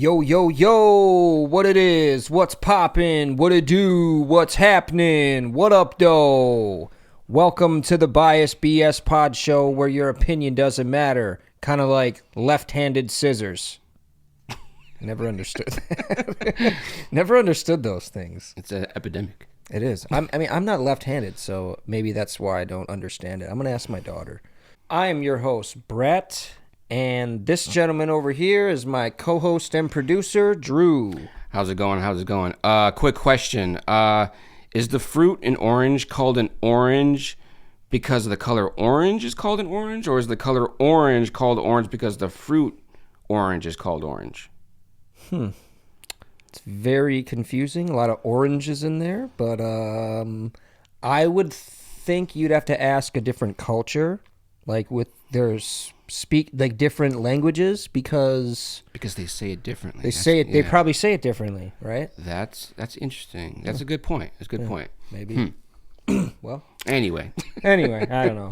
Yo, yo, yo, what it is, what's poppin', what it do, what's happening, what up, though? Welcome to the BiasedBS PodShow where your opinion doesn't matter. Kind of like left-handed scissors. Never understood that. Never understood those things. It's an epidemic. It is. I'm not left-handed, so maybe that's why I don't understand it. I'm going to ask my daughter. I am your host, Brett. And this gentleman over here is my co-host and producer, Drew. How's it going? Quick question. Is the fruit an orange called an orange because the color orange is called an orange? Or is the color orange called orange because the fruit orange is called orange? It's very confusing. A lot of oranges in there. But I would think you'd have to ask a different culture. Like with there's speak like different languages because they say it differently. They probably say it differently, right? That's interesting. That's a good point. Maybe. Well, Anyway, I don't know.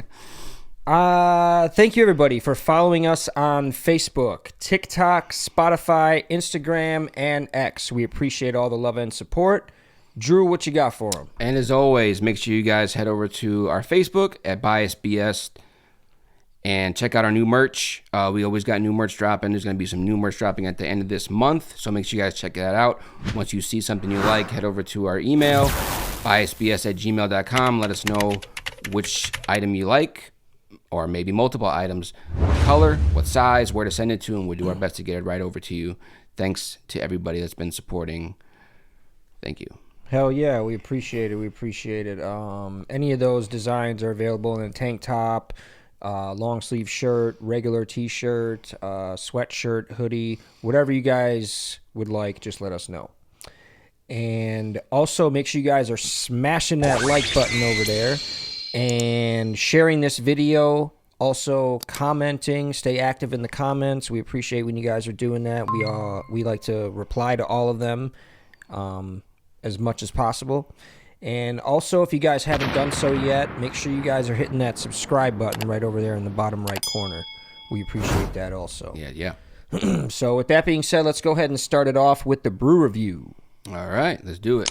Thank you everybody for following us on Facebook, TikTok, Spotify, Instagram, and X. We appreciate all the love and support. Drew, what you got for them? and as always, make sure you guys head over to our Facebook at BiasedBS and check out our new merch. We always got new merch dropping. There's going to be some new merch dropping at the end of this month, so make sure you guys check that out. Once you see something you like, head over to our email, biasedbs@gmail.com. Let us know which item you like, or maybe multiple items, what color, what size, where to send it to, and we'll do our best to get it right over to you. Thanks to everybody that's been supporting. Thank you. Hell yeah, we appreciate it. Any of those designs are available in a tank top, long sleeve shirt, regular t-shirt, sweatshirt, hoodie, whatever you guys would like, just let us know. And also make sure you guys are smashing that like button over there and sharing this video. Also commenting, stay active in the comments. We appreciate when you guys are doing that. We like to reply to all of them as much as possible. And also, if you guys haven't done so yet, make sure you guys are hitting that subscribe button right over there in the bottom right corner. We appreciate that also. Yeah. So with that being said, let's go ahead and start it off with the brew review. All right, let's do it.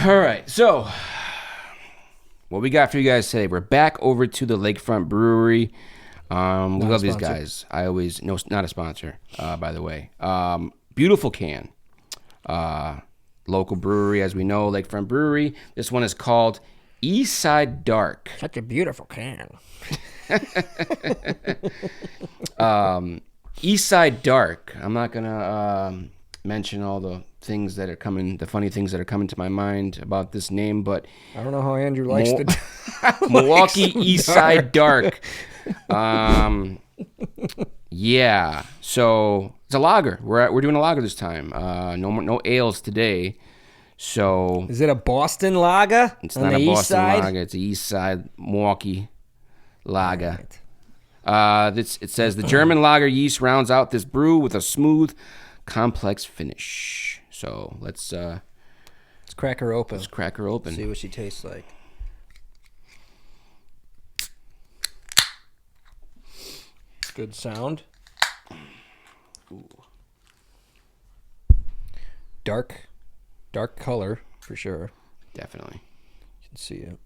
All right, so what we got for you guys today? We're back over to the Lakefront Brewery. We love these guys. No, not a sponsor, by the way. Beautiful can. Local brewery, as we know, Lakefront Brewery. This one is called Eastside Dark. Such a beautiful can. Eastside Dark. I'm not gonna mention all the things that are coming, the funny things that are coming to my mind about this name, but I don't know how Andrew likes Milwaukee Eastside Dark. Yeah. So it's a lager. We're doing a lager this time. No ales today. So is it a Boston lager? It's not a Boston lager. It's an East Side Milwaukee lager. Right. It says the German lager yeast rounds out this brew with a smooth, complex finish. So let's crack her open. See what she tastes like. Good sound. Ooh. Dark color for sure. Definitely. You can see it.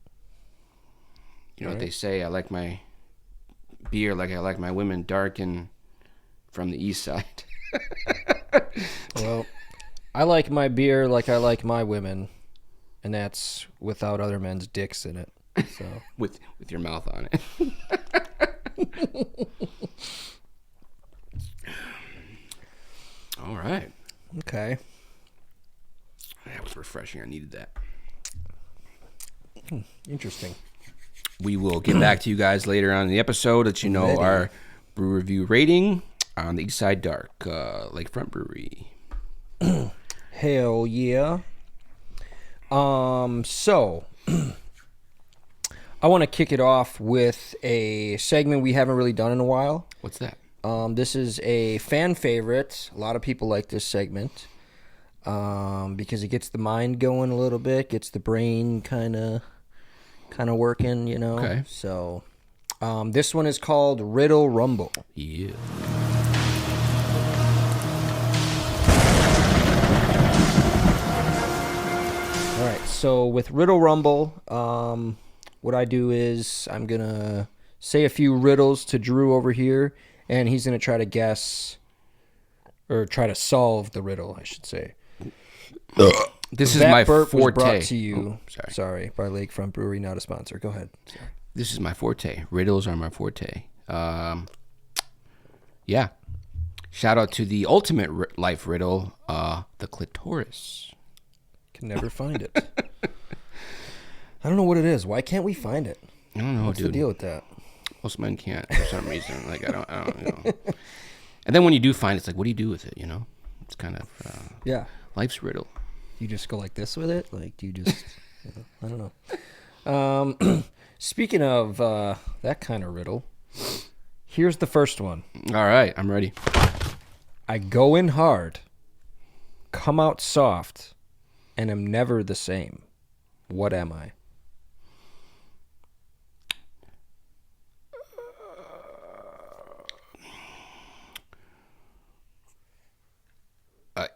You know what they say, I like my beer like I like my women, dark and from the east side. Well, I like my beer like I like my women, and that's without other men's dicks in it. So with your mouth on it. All right. Okay. That was refreshing. I needed that. Interesting. We will get back to you guys later on in the episode, let you know our brew review rating on the Eastside Dark Lakefront Brewery. Hell yeah. So I want to kick it off with a segment we haven't really done in a while. What's that? This is a fan favorite. A lot of people like this segment because it gets the mind going a little bit, gets the brain kind of kind of working, you know. Okay. So this one is called Riddle Rumble. Yeah. All right, so with Riddle Rumble, what I do is I'm going to say a few riddles to Drew over here, and he's going to try to guess, or try to solve the riddle, I should say. This is That my burp was forte. brought to you, Sorry. by Lakefront Brewery, not a sponsor. Go ahead. Sorry. This is my forte. Riddles are my forte. Yeah. Shout out to the ultimate life riddle, the clitoris. Can never find it. I don't know what it is. Why can't we find it? I don't know, What's dude. the deal with that? Most men can't for some reason. Like I don't, you know. And then when you do find it, it's like, what do you do with it? You know, it's kind of Yeah. life's riddle. You just go like this with it? Like, do you just, I don't know. Speaking of that kind of riddle, here's the first one. All right, I'm ready. I go in hard, come out soft, and am never the same. What am I?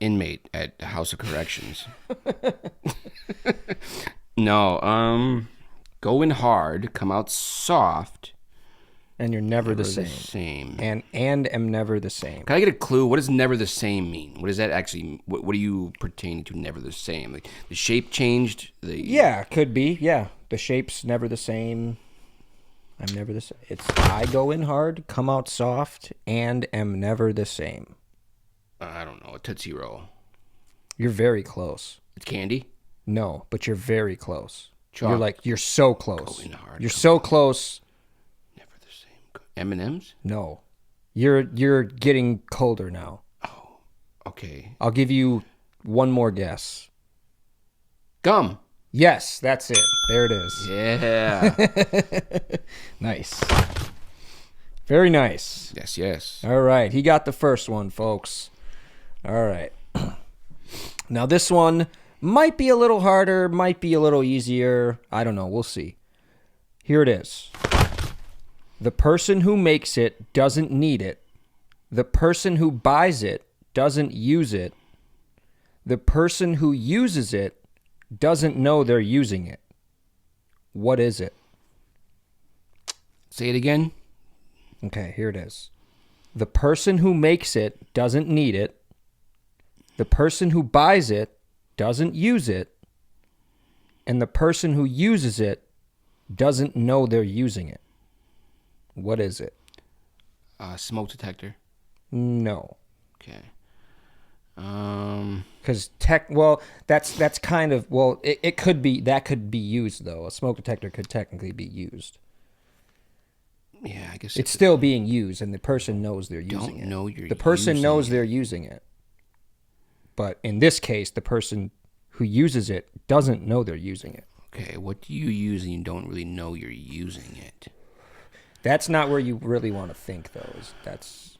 Inmate at the House of Corrections. No, go in hard, come out soft, And you're never the never same. same. And am never the same. Can I get a clue? What does never the same mean? What does that actually? What do you pertain to? Never the same. Like the shape changed. Yeah, could be. Yeah, the shape's never the same. I'm never the same. It's I go in hard, come out soft, and am never the same. I don't know. A Tootsie Roll. You're very close. It's candy. No, but you're very close. Chocolate. You're so close. Go in hard, You're come so close. Never the same. M&M's. No, you're getting colder now. Oh, okay. I'll give you one more guess. Gum. Yes, that's it. There it is. Yeah. Nice. Very nice. yes. All right, he got the first one, folks. All right. Now this one might be a little harder, might be a little easier. I don't know. We'll see. Here it is. The person who makes it doesn't need it. The person who buys it doesn't use it. The person who uses it doesn't know they're using it. What is it? Say it again. Okay, here it is. The person who makes it doesn't need it. The person who buys it doesn't use it. And the person who uses it doesn't know they're using it. What is it? Smoke detector. No. Okay. Because that's kind of, it could be, that could be used though. A smoke detector could technically be used. Yeah, I guess It's still being used, and the person knows they're using it. Know you're the person using knows it. they're using it. But in this case, the person who uses it doesn't know they're using it. Okay, what do you use and you don't really know you're using it? That's not where you really want to think, though. That's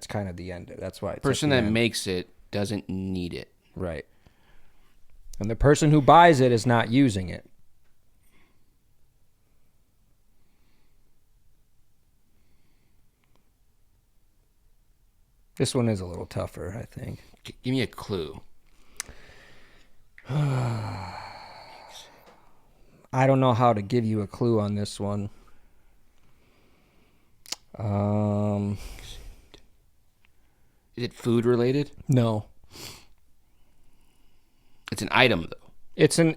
kind of the end. That's why it's Person at the that end. makes it doesn't need it. Right. And the person who buys it is not using it. This one is a little tougher, I think. Give me a clue. I don't know how to give you a clue on this one. Is it food related? No. It's an item though. It's an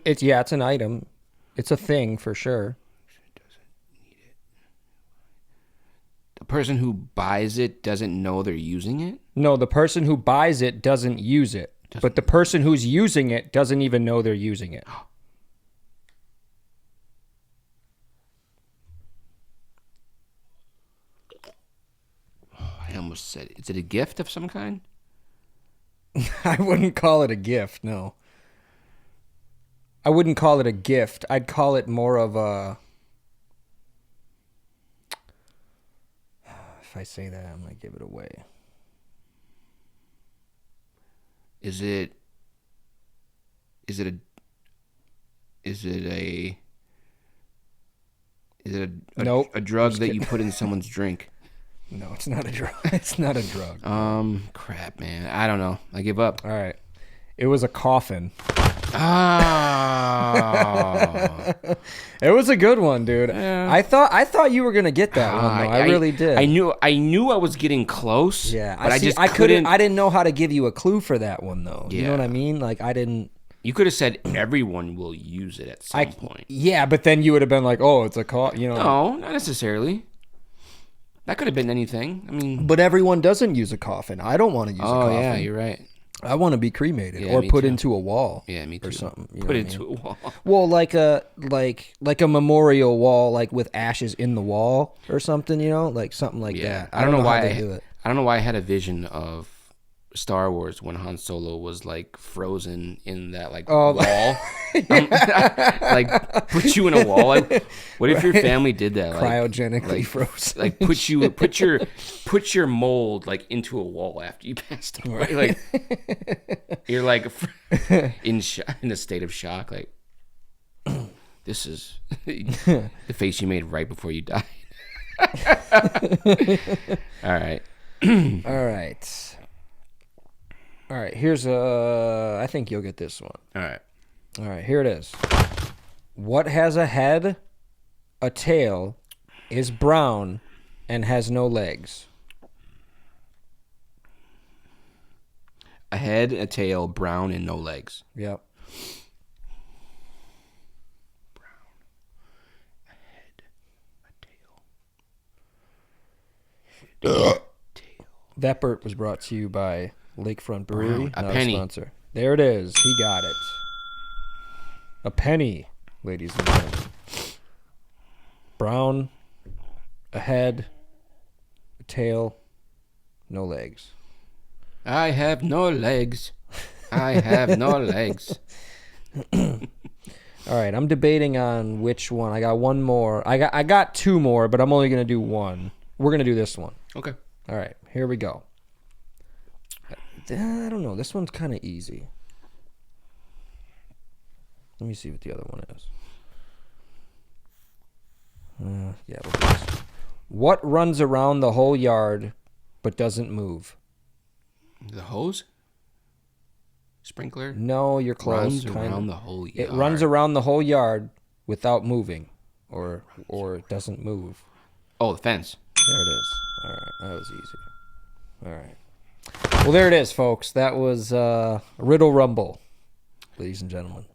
item. It's a thing for sure. The person who buys it doesn't know they're using it? No, the person who buys it doesn't use it. But the person who's using it doesn't even know they're using it. I almost said it. Is it a gift of some kind? I wouldn't call it a gift, no. I wouldn't call it a gift. I'd call it more of a... If I say that, I'm going to give it away. Is it Is it a Nope. a drug that you put in someone's drink? No, it's not a drug. It's not a drug. Crap, man. I don't know. I give up. All right. It was a coffin. Ah. It was a good one, dude. Yeah. I thought you were gonna get that one. Though. I really did. I knew I was getting close. Yeah, but I couldn't. I didn't know how to give you a clue for that one though. Yeah. You know what I mean? Like I didn't. You could have said everyone will use it at some point. Yeah, but then you would have been like, oh, it's a coffin. You know? No, not necessarily. That could have been anything. I mean, but everyone doesn't use a coffin. I don't want to use a coffin. Oh yeah, you're right. I want to be cremated Yeah, or me put too. into a wall. Yeah, me too. Or something. You Put know it what I into mean? a wall. Well, like a memorial wall, like with ashes in the wall or something. You know, like something like that. I don't know why how they do it. I don't know why I had a vision of Star Wars when Han Solo was like frozen in that like wall. Like put you in a wall. Like, what if your family did that? Like, Cryogenically frozen. Like put your mold like into a wall after you passed away. Like you're like in a state of shock. Like this is the face you made right before you died. All right. All right, here's I think you'll get this one. All right, here it is. What has a head, a tail, is brown, and has no legs? A head, a tail, brown, and no legs. Yep. Brown. A head, a tail. Tail. That burp was brought to you by Lakefront Brewery, a not penny. a sponsor. There it is. He got it. A penny, ladies and gentlemen. Brown, a head, a tail, no legs. I have no legs. I have no legs. All right, I'm debating on which one. I got one more. I got two more, but I'm only gonna do one. We're gonna do this one. Okay. All right, here we go. I don't know. This one's kind of easy. Let me see what the other one is. Yeah, we'll do this. What runs around the whole yard but doesn't move? The hose? Sprinkler? No, you're close. Runs around the whole yard. It runs around the whole yard without moving, or it doesn't move. Oh, the fence. There it is. All right, that was easy. All right. Well, there it is, folks. That was Riddle Rumble, ladies and gentlemen.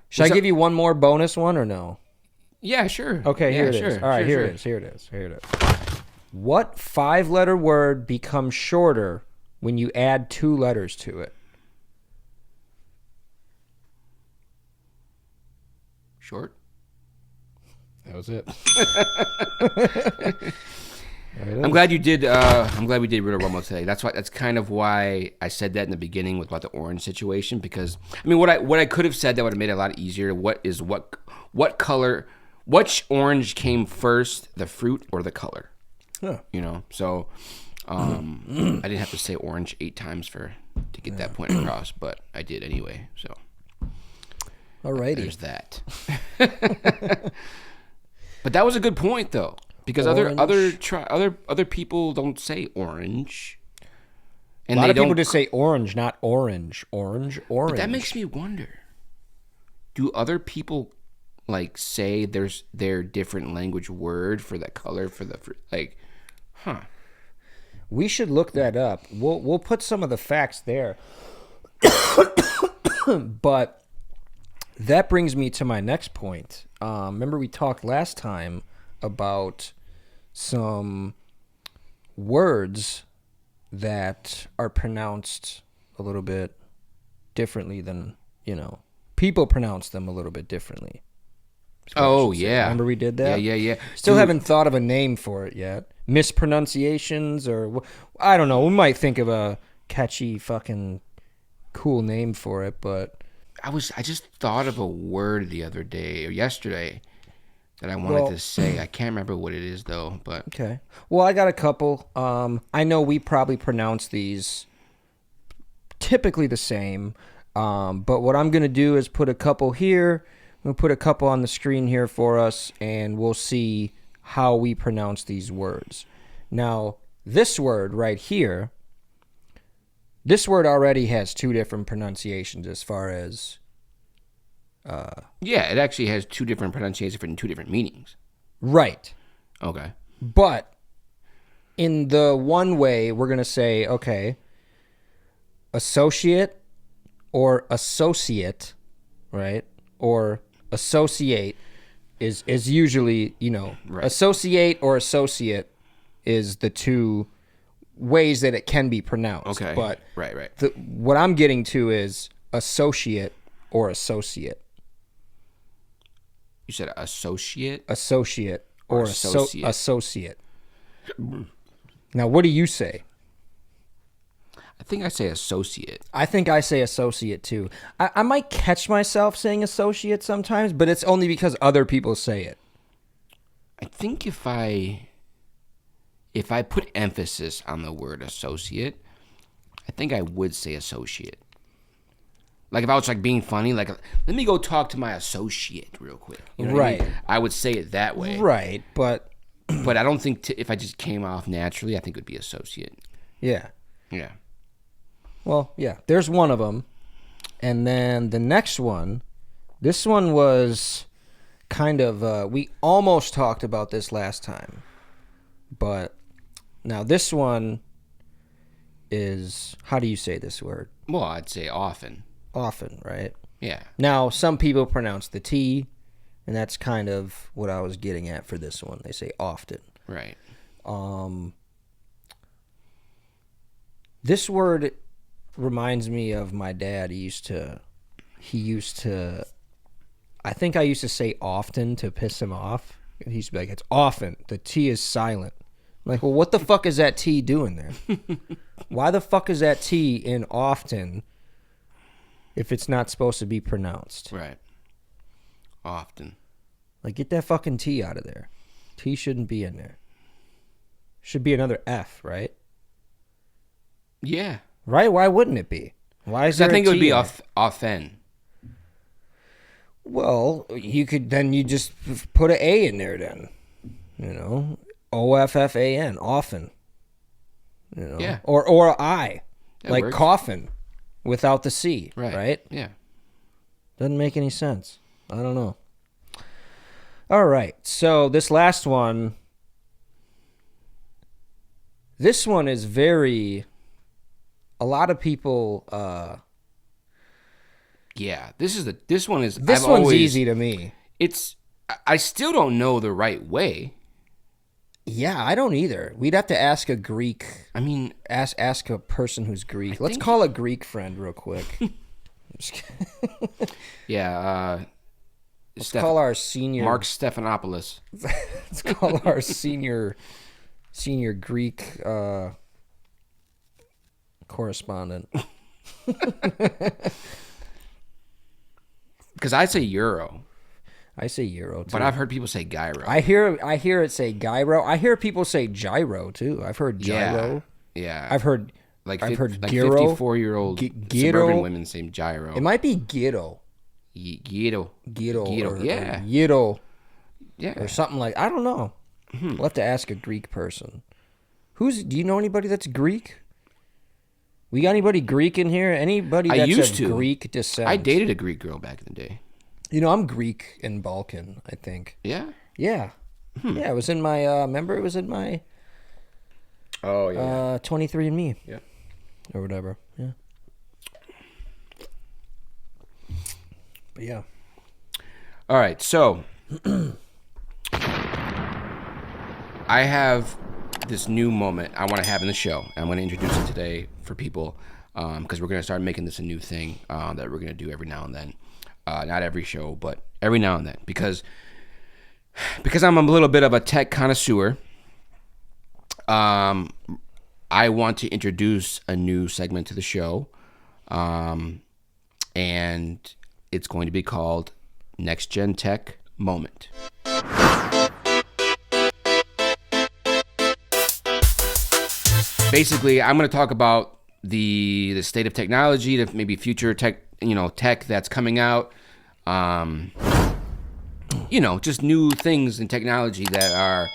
Should I give you one more bonus one or no? Yeah, sure. Okay, here it sure, is. All right, sure, here sure. it is. Here it is. What 5-letter word becomes shorter when you add 2 letters to it? Short? That was it. I'm glad you did. I'm glad we did Riddle Rumble today. That's kind of why I said that in the beginning about the orange situation, because I mean, what I could have said that would have made it a lot easier. What color? Which orange came first, the fruit or the color? Huh. You know, so I didn't have to say orange 8 times to get that point across, but I did anyway. So, Alrighty. there's that. But that was a good point though. Because other people don't say orange, and a lot of people just say orange, not orange. Orange. But that makes me wonder: do other people like say there's their different language word for that color for the like? Huh. We should look that up. We'll put some of the facts there. But that brings me to my next point. Remember we talked last time about some words that are pronounced a little bit differently than, people pronounce them a little bit differently. Oh, yeah. Remember we did that? Yeah. Still haven't thought of a name for it yet. Mispronunciations, or I don't know. We might think of a catchy fucking cool name for it, but I just thought of a word the other day or yesterday that I wanted to say. I can't remember what it is though, but okay. Well, I got a couple. I know we probably pronounce these typically the same, but what I'm gonna do is put a couple here, We'll put a couple on the screen here for us, and we'll see how we pronounce these words. Now, this word right here, this word already has two different pronunciations as far as... Yeah, it actually has two different pronunciations for two different meanings. Right. Okay. But in the one way, we're going to say, okay, associate or associate, right? Or associate is usually, Right. Associate or associate is the two ways that it can be pronounced. Okay. But Right. what I'm getting to is associate or associate. You said associate? Associate or associate. associate. Now, what do you say? I think I say associate. I think I say associate too. I might catch myself saying associate sometimes, but it's only because other people say it. I think if I put emphasis on the word associate, I think I would say associate. Like if I was like being funny, like let me go talk to my associate real quick. You know what I mean? I would say it that way. Right, but I don't think if I just came off naturally, I think it would be associate. yeah. Yeah. Well, yeah, there's one of them. And then the next one, this one was kind of, we almost talked about this last time. But now this one is, how do you say this word? Well, I'd say often. Often, right? Yeah. Now, some people pronounce the T, and that's kind of what I was getting at for this one. They say often. Right. This word reminds me of my dad. He used to, I think I used to say often to piss him off. He used to be like, it's often. The T is silent. I'm like, well, what the fuck is that T doing there? Why the fuck is that T in often if it's not supposed to be pronounced? Right. Often. Like, get that fucking T out of there. T shouldn't be in there. Should be another F, right? Yeah. Right? Why wouldn't it be? Why is there I think a it would T be in it? often. Well, you just put an A in there then. OFFAN, often. Yeah. Or I. That like works. coffin without the C, right? Yeah. Doesn't make any sense. I don't know. All right. So this last one, this one is very, a lot of people, Yeah. This one is, this I've one's always, easy to me. I still don't know the right way. Yeah, I don't either. We'd have to ask a Greek. I mean, Ask a person who's Greek. Let's think- call a Greek friend real quick. yeah. Let's call our senior. Mark Stephanopoulos. Let's call our senior Greek correspondent. Because I say euro, I say euro too. but I've heard people say gyro. I hear it say gyro. I hear people say gyro too. I've heard gyro. Yeah. I've heard like gyro. 54-year-old gyro. suburban women say gyro. It might be gyro. Gyro. Gyro. Gyro, yeah. Or gyro. Yeah. Or something like, I don't know. We'll have to ask a Greek person. Do you know anybody that's Greek? We got anybody Greek in here? Anybody I that's used of to. Greek descent? I dated a Greek girl back in the day. I'm Greek and Balkan, I think. Yeah? Yeah. Yeah, it was in my, remember it was in my Oh, yeah. 23andMe. Yeah. Or whatever. Yeah. But yeah. All right, so I have this new moment I want to have in the show. I'm going to introduce it today for people because we're going to start making this a new thing that we're going to do every now and then. Not every show, but every now and then. Because I'm a little bit of a tech connoisseur, I want to introduce a new segment to the show. And it's going to be called Next Gen Tech Moment. Basically, I'm going to talk about the state of technology, the maybe future tech, tech that's coming out, just new things in technology that are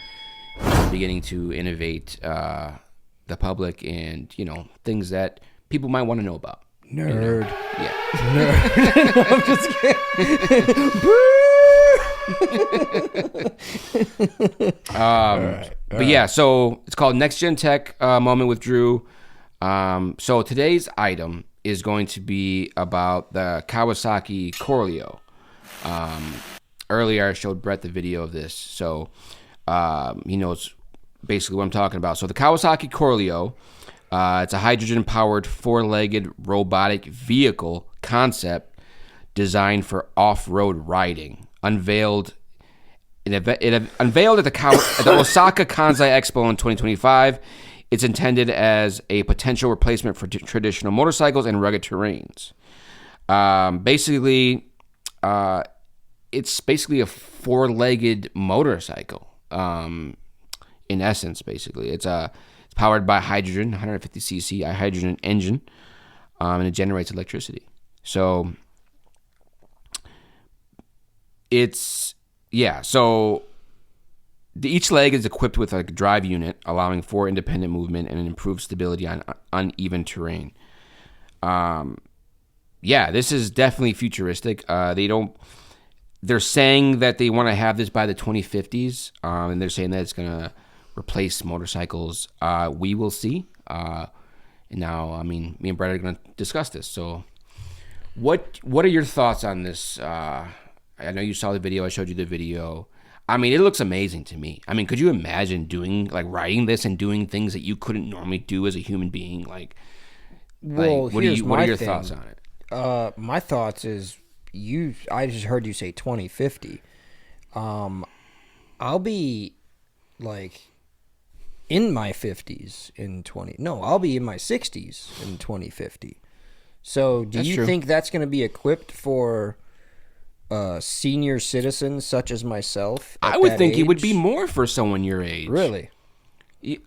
beginning to innovate the public and, things that people might want to know about. Nerd. Yeah. Nerd. I'm just kidding. But yeah, so it's called Next Gen Tech Moment with Drew. So today's item is going to be about the Kawasaki Corleo. Earlier I showed Brett the video of this, so he knows basically what I'm talking about. So the Kawasaki Corleo, it's a hydrogen-powered four-legged robotic vehicle concept designed for off-road riding. Unveiled at the Osaka Kansai Expo in 2025. It's intended as a potential replacement for traditional motorcycles and rugged terrains. It's basically a four-legged motorcycle. In essence, basically, it's powered by hydrogen, 150 cc hydrogen engine, and it generates electricity. So So each leg is equipped with a drive unit, allowing for independent movement and improved stability on uneven terrain. This is definitely futuristic. They're saying that they want to have this by the 2050s, and they're saying that it's going to replace motorcycles. We will see. Now, me and Brett are going to discuss this. So what are your thoughts on this? I know you saw the video. I showed you the video. It looks amazing to me. Could you imagine riding this and doing things that you couldn't normally do as a human being? What are your thoughts on it? My thoughts is I just heard you say 2050. I'll be in my 50s I'll be in my 60s in 2050. So do you think that's going to be equipped for senior citizens such as myself? I would think it would be more for someone your age. Really? In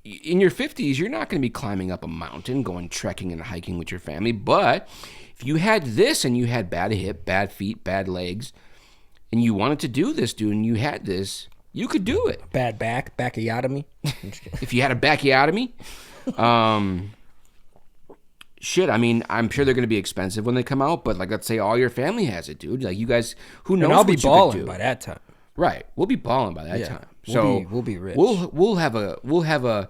your 50s, you're not going to be climbing up a mountain, going trekking and hiking with your family. But if you had this and you had bad hip, bad feet, bad legs, and you wanted to do this, dude, and you had this, you could do it. Bad backiotomy. If you had a backiotomy, I'm sure they're going to be expensive when they come out, but let's say all your family has it, dude. You guys, who knows? And I'll be what you balling could do. by that time. Right, we'll be balling by that time. We'll be rich. We'll have a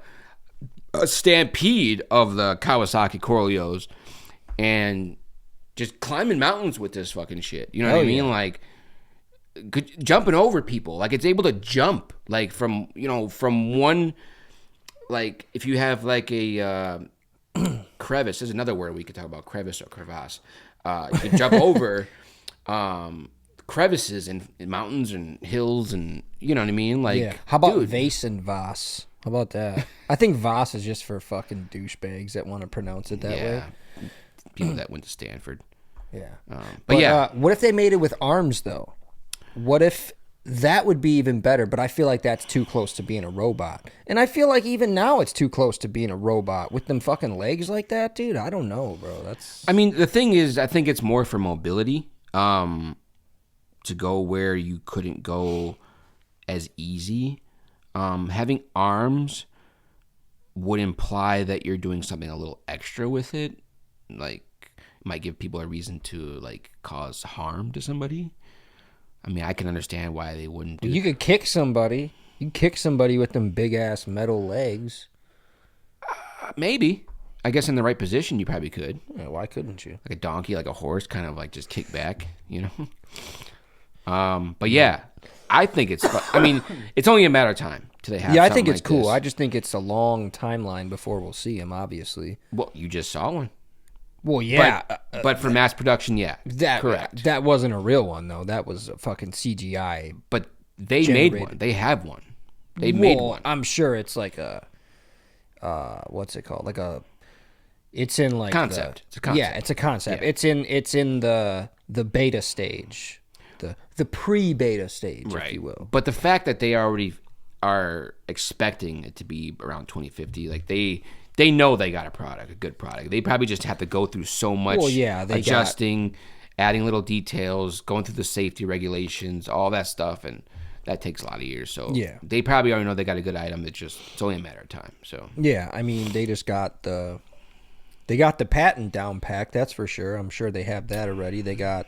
stampede of the Kawasaki Corleos, and just climbing mountains with this fucking shit. You know what I mean? Yeah. Jumping over people. It's able to jump from one, if you have a crevice. There's another word we could talk about, crevice or crevasse. You can jump over crevices and mountains and hills, and you know what I mean? How about vase and vas? How about that? I think vas is just for fucking douchebags that want to pronounce it that way. People that went to Stanford. Yeah. But what if they made it with arms, though? What if that would be even better? But I feel like that's too close to being a robot. And I feel like even now it's too close to being a robot with them fucking legs like that, dude. I don't know, bro. The thing is, I think it's more for mobility, to go where you couldn't go as easy. Having arms would imply that you're doing something a little extra with it. Might give people a reason to cause harm to somebody. I can understand why they wouldn't do You could kick somebody. You kick somebody with them big ass metal legs. Maybe. I guess in the right position you probably could. Yeah, why couldn't you? Like a donkey, like a horse, kind of just kick back, But yeah, I think it's it's only a matter of time till they have I think it's cool. This. I just think it's a long timeline before we'll see him, obviously. Well, you just saw one. Well, yeah. But for mass production, yeah. Correct. That wasn't a real one, though. That was a fucking CGI. But they made one. They have one. They made one. I'm sure it's like a, what's it called? It's in concept. It's a concept. Yeah, it's a concept. Yeah. It's in the beta stage, the pre-beta stage, right. if you will. But the fact that they already are expecting it to be around 2050, they know they got a good product. They probably just have to go through so much adjusting adding little details, going through the safety regulations, all that stuff, and that takes a lot of years. So Yeah. they probably already know they got a good item. It's only a matter of time. So Yeah, I mean, they just got the patent down packed, that's for sure. I'm sure they have that already. They got,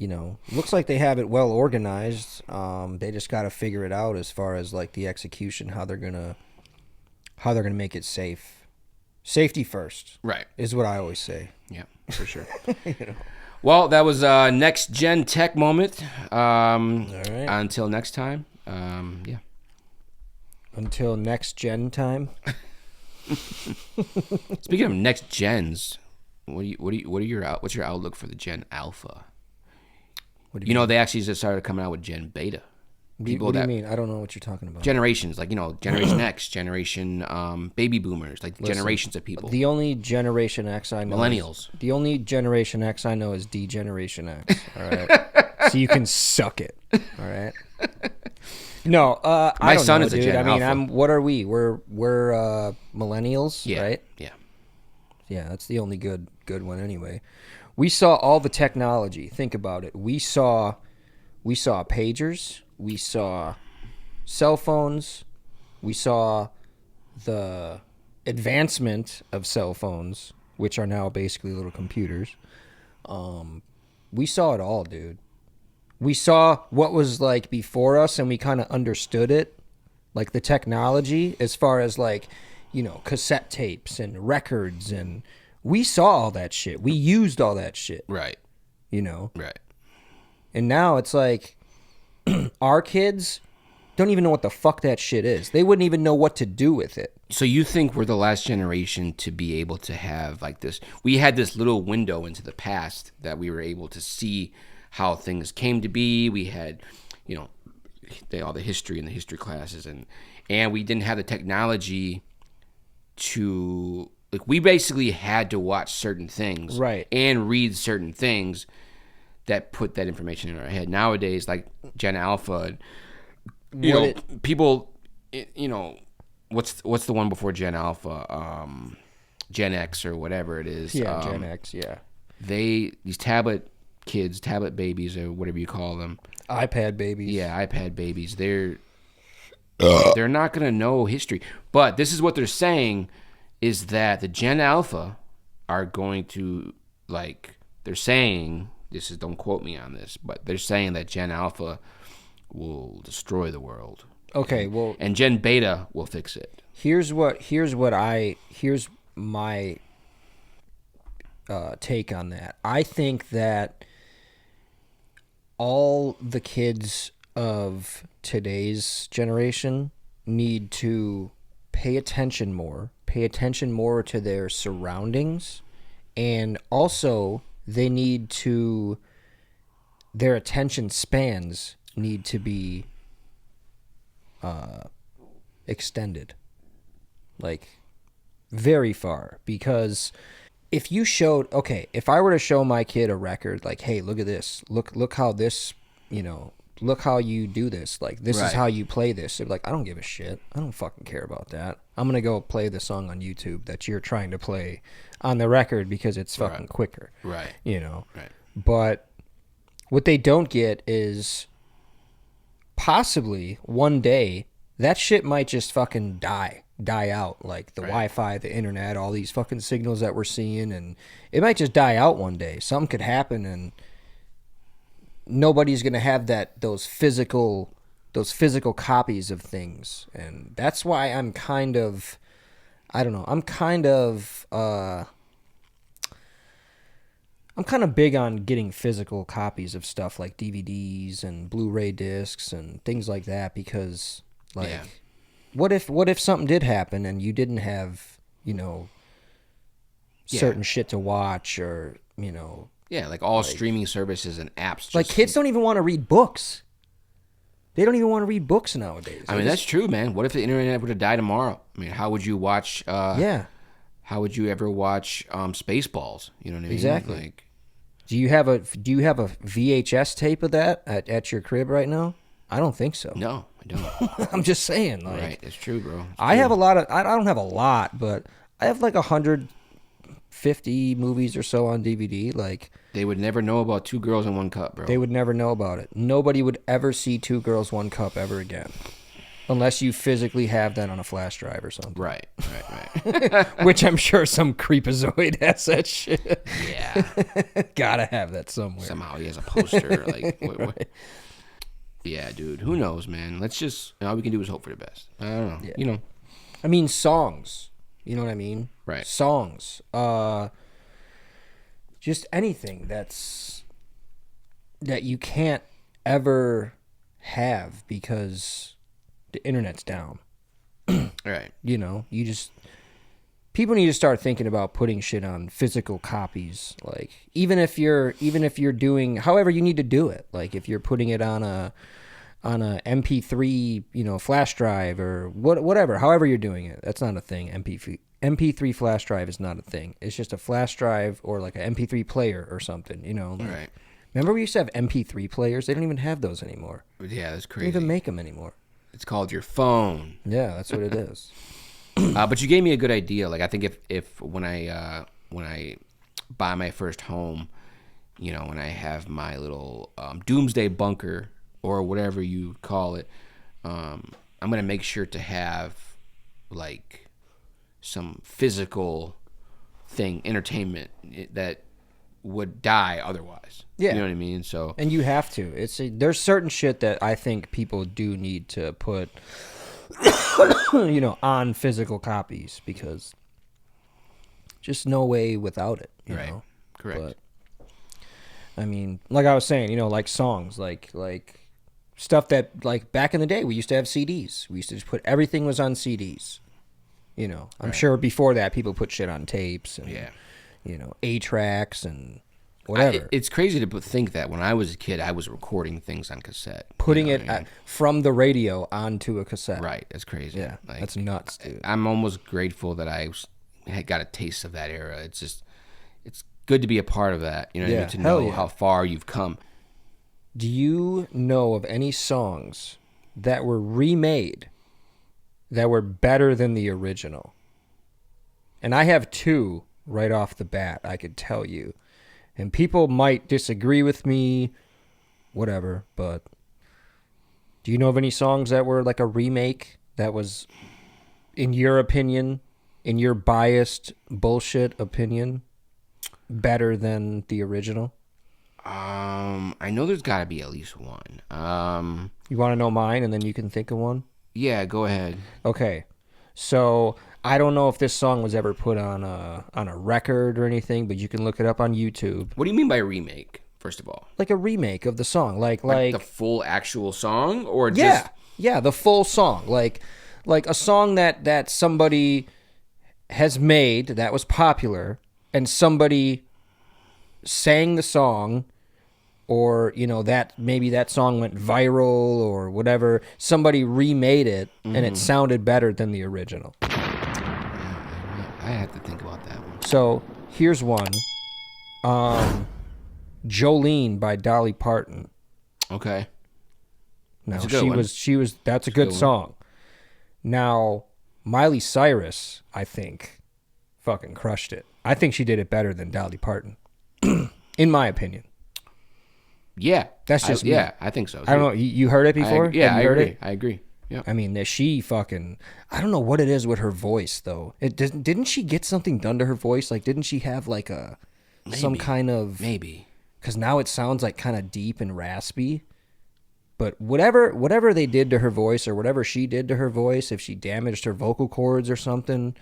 looks like they have it well organized. They just got to figure it out as far as like the execution, how they're gonna make it safe. Safety first, right, is what I always say. Yeah, for sure. Well, that was next gen tech moment. All right. Until next time. Yeah. Until next gen time. Speaking of next gens, what's your outlook for the Gen Alpha? What do you mean? They actually just started coming out with Gen Beta. What do you mean? I don't know what you're talking about. Generations, like Generation X, Generation Baby Boomers, like generations of people. The only Generation X I know, Millennials. The only Generation X I know is D-Generation X. All right, so you can suck it. All right. No, my I don't son know, is dude. a Gen Alpha. What are we? We're millennials, yeah, right? Yeah. Yeah, that's the only good one anyway. We saw all the technology. Think about it. We saw pagers. We saw cell phones. We saw the advancement of cell phones, which are now basically little computers. We saw it all, dude. We saw what was like before us, and we kind of understood it, like the technology as far as like, cassette tapes and records, and we saw all that shit. We used all that shit. Right. Right. And now it's like our kids don't even know what the fuck that shit is. They wouldn't even know what to do with it. So you think we're the last generation to be able to have like this? We had this little window into the past that we were able to see how things came to be. We had, all the history in the history classes, and we didn't have the technology to, like, we basically had to watch certain things, right, and read certain things that put that information in our head. Nowadays, like Gen Alpha, people, what's the one before Gen Alpha? Gen X or whatever it is. Yeah, Gen X. Yeah. These tablet kids, tablet babies, or whatever you call them. iPad babies. Yeah, iPad babies. They're not gonna know history. But this is what they're saying, is that the Gen Alpha are going to, like, they're saying, don't quote me on this, but they're saying that Gen Alpha will destroy the world. Okay, well, and Gen Beta will fix it. Here's my take on that. I think that all the kids of today's generation need to pay attention more to their surroundings, and also their attention spans need to be extended, like very far. Because if I were to show my kid a record, like, hey, look at this, look how this, look how you do this, like, this is how you play this, they're like, I don't give a shit, I don't fucking care about that, I'm gonna go play the song on YouTube that you're trying to play on the record because it's fucking quicker, right? But what they don't get is possibly one day that shit might just fucking die out, like the Wi-Fi, the internet, all these fucking signals that we're seeing, and it might just die out one day. Something could happen, and nobody's gonna have those physical copies of things, and that's why I'm kind of big on getting physical copies of stuff like DVDs and Blu-ray discs and things like that, because what if something did happen and you didn't have, certain shit to watch, or, like all streaming services and apps. Like, kids don't even want to read books. They don't even want to read books nowadays. I mean, that's true, man. What if the internet were to die tomorrow? I mean, how would you watch? How would you ever watch Spaceballs? You know what I mean? Exactly. Like, do you have a VHS tape of that at your crib right now? I don't think so. No, I don't. I'm just saying, like, right? It's true, bro. I have a lot of. I don't have a lot, but I have like 100 50 movies or so on DVD. Like, They would never know about Two Girls in One Cup, bro. they would never know about it. Nobody would ever see Two Girls, One Cup ever again. Unless you physically have that on a flash drive or something. Right. Which I'm sure some creepazoid has that shit. Yeah. Gotta have that somewhere. Somehow he has a poster. Like, what? Yeah, dude. Who knows, man? Let's just, all we can do is hope for the best. I don't know. Yeah. You know. I mean, songs. You know what I mean? Right. Songs. Just anything that you can't ever have because the internet's down. Right. You know, people need to start thinking about putting shit on physical copies. Like, even if you're doing however you need to do it. Like, if you're putting it on a MP3, flash drive or whatever, however you're doing it. That's not a thing. MP3 flash drive is not a thing. It's just a flash drive or like an MP3 player or something, Right. Remember we used to have MP3 players? They don't even have those anymore. Yeah, that's They crazy. don't even make them anymore. It's called your phone. Yeah, that's what it is. But you gave me a good idea. Like, I think if when I buy my first home, when I have my little doomsday bunker or whatever you call it, I'm gonna make sure to have like some physical entertainment that would die otherwise. Yeah. You know what I mean? So, And you have to. There's certain shit that I think people do need to put, on physical copies because just no way without it. right. Know? Correct. But, I mean, like I was saying, like songs, like stuff that, like, back in the day, we used to have CDs. We used to just put everything was on CDs. I'm sure before that, people put shit on tapes and, Yeah. 8-tracks and whatever. It's crazy to think that when I was a kid, I was recording things on cassette. Putting You know it what I mean? from the radio onto a cassette. Right. That's crazy. Yeah, Like, that's nuts, dude. I'm almost grateful that I had got a taste of that era. It's good to be a part of that. You know what I Yeah, mean? To hell know yeah. how far you've come. Do you know of any songs that were remade that were better than the original? And I have two right off the bat, I could tell you. And people might disagree with me, whatever, but do you know of any songs that were like a remake that was, in your opinion, in your biased bullshit opinion, better than the original? I know there's got to be at least one. You want to know mine and then you can think of one? Yeah, go ahead. Okay. So I don't know if this song was ever put on a record or anything, but you can look it up on YouTube. What do you mean by remake? First of all, Like a remake of the song, like the full actual song, or just yeah, the full song, like a song that somebody has made that was popular, and somebody sang the song, or that maybe that song went viral or whatever. Somebody remade it, and it sounded better than the original. I have to think about that one. So here's one. Jolene by Dolly Parton. Okay. Now That's a good one. that's a good song. Now Miley Cyrus, I think, fucking crushed it. I think she did it better than Dolly Parton. In my opinion. Yeah. That's just me. Yeah, I think so. I don't know. You heard it before? Yeah, Have I you heard agree. it? I agree. Yeah. I mean, she fucking... I don't know what it is with her voice, though. Didn't she get something done to her voice? Like, didn't she have, like, some kind of... Maybe. Because now it sounds, like, kind of deep and raspy. But whatever they did to her voice, or whatever she did to her voice, if she damaged her vocal cords or something,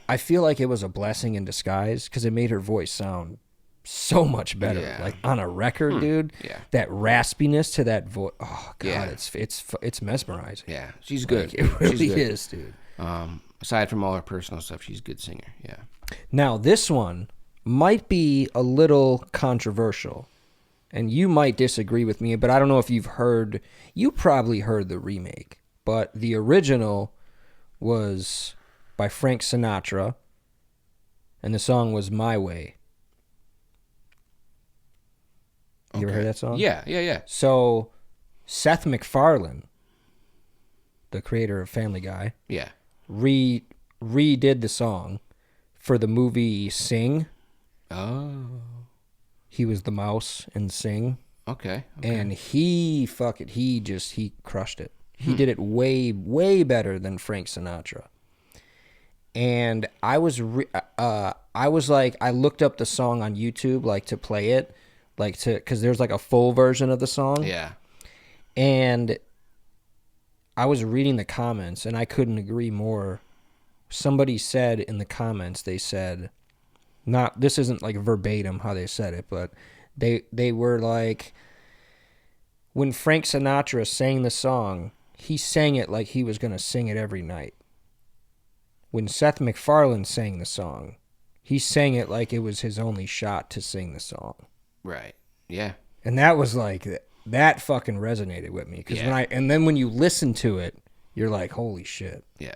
I feel like it was a blessing in disguise, because it made her voice sound so much better. Yeah. Like, on a record, dude. Yeah. That raspiness to that voice. Oh, God, Yeah. it's mesmerizing. Yeah, she's good. Like, it really She's good. is, dude. Aside from all her personal stuff, she's a good singer. Yeah. Now, this one might be a little controversial, and you might disagree with me, but I don't know if you probably heard the remake, but the original was by Frank Sinatra, and the song was My Way. You ever heard that song? Yeah. So, Seth MacFarlane, the creator of Family Guy, Yeah. redid the song for the movie Sing. Oh. He was the mouse in Sing. Okay. And he crushed it. He did it way, way better than Frank Sinatra. And I was like, I looked up the song on YouTube, like to play it, because there's like a full version of the song. Yeah. And I was reading the comments, and I couldn't agree more. Somebody said in the comments, they said, this isn't like verbatim how they said it, but they were like, when Frank Sinatra sang the song, he sang it like he was going to sing it every night. When Seth MacFarlane sang the song, he sang it like it was his only shot to sing the song. Right. Yeah. And that was like, that fucking resonated with me. And then when you listen to it, you're like, holy shit. Yeah.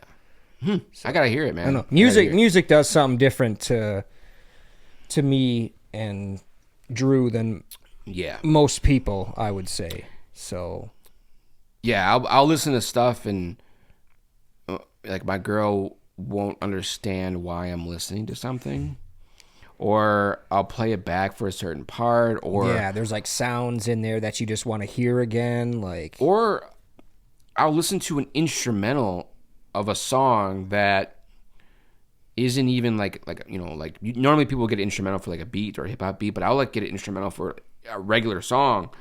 So, I gotta hear it, man. I know. Music does something different to me and Drew than most people, I would say. So yeah, I'll listen to stuff, and like my girl won't understand why I'm listening to something, or I'll play it back for a certain part, or there's like sounds in there that you just want to hear again, like, or I'll listen to an instrumental of a song that isn't even like normally people get instrumental for like a beat or a hip hop beat, but I'll like get an instrumental for a regular song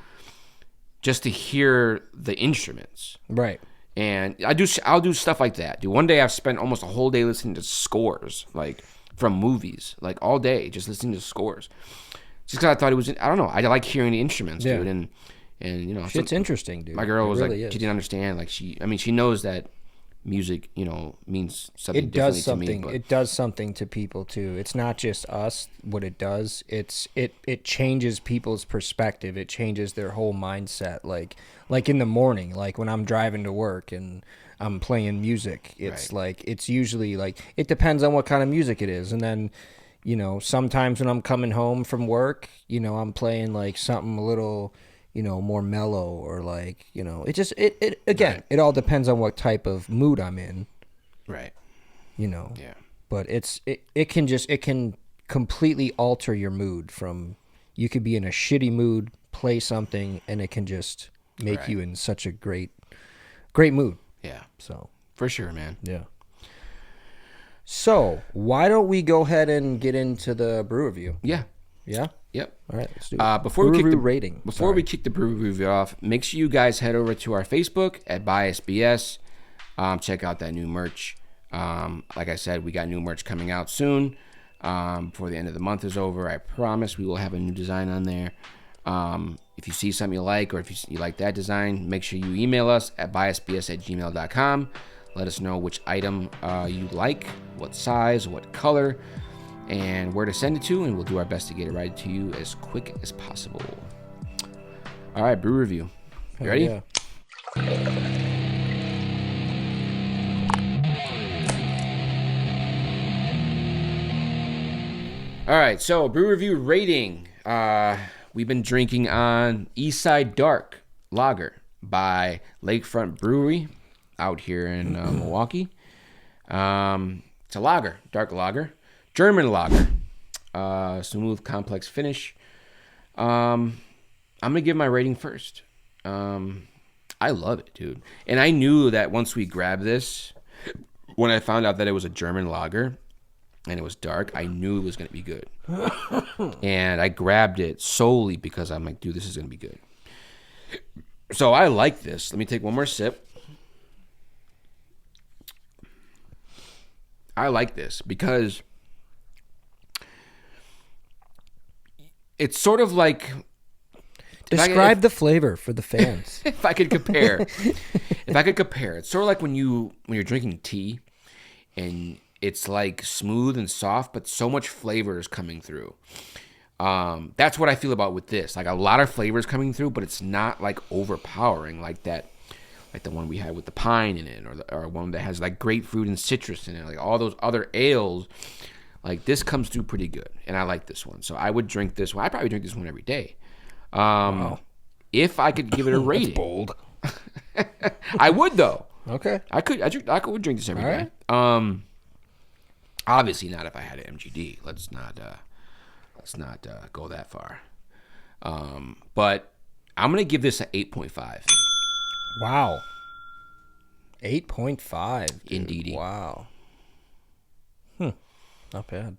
just to hear the instruments. Right. And I'll do stuff like that. Dude, one day I've spent almost a whole day listening to scores, like from movies, like all day just listening to scores. Just because I thought it was, I don't know, I like hearing the instruments, dude. And you know, it's interesting, dude. My girl was really like, she didn't understand. Like she knows that music, you know, means something differently to me. But it does something to people too. It's not just us. What it does, it changes people's perspective. It changes their whole mindset. Like in the morning, like when I'm driving to work and I'm playing music, it's like, it's usually like, it depends on what kind of music it is. And then, you know, sometimes when I'm coming home from work, you know, I'm playing like something a little, you know, more mellow, or like, you know, it all depends on what type of mood I'm in. Right. You know. Yeah. But it can completely alter your mood. From, you could be in a shitty mood, play something, and it can just make you in such a great mood. Yeah. So, for sure, man. Yeah. So, why don't we go ahead and get into the brew review? Yeah. Yeah? Yep. All right, let's do it. Before we kick the brew review off, make sure you guys head over to our Facebook at BiasedBS. Check out that new merch. Like I said, we got new merch coming out soon. Before the end of the month is over, I promise we will have a new design on there. If you see something you like, or if you like that design, make sure you email us at biasedbs@gmail.com. Let us know which item you like, what size, what color, and where to send it to, and we'll do our best to get it right to you as quick as possible. All right, brew review. You ready? Yeah. All right, so brew review rating. We've been drinking on Eastside Dark Lager by Lakefront Brewery out here in Milwaukee. It's a lager, dark lager. German lager, smooth, complex finish. I'm gonna give my rating first. I love it, dude. And I knew that once we grabbed this, when I found out that it was a German lager and it was dark, I knew it was gonna be good. And I grabbed it solely because I'm like, dude, this is gonna be good. So I like this. Let me take one more sip. I like this because it's sort of like... Describe the flavor for the fans. If I could compare, it's sort of like when you're drinking tea, and it's like smooth and soft, but so much flavor is coming through. That's what I feel about with this. Like a lot of flavors coming through, but it's not like overpowering like that, like the one we had with the pine in it, or one that has like grapefruit and citrus in it, like all those other ales. Like this comes through pretty good, and I like this one. So I would drink this one. I probably drink this one every day. Wow. If I could give it a rating, That's bold. I would though. Okay. I would drink this every day. Right. Obviously not if I had an MGD. Let's not go that far. But I'm gonna give this an 8.5. Wow. 8.5. Indeed. Wow. Not bad.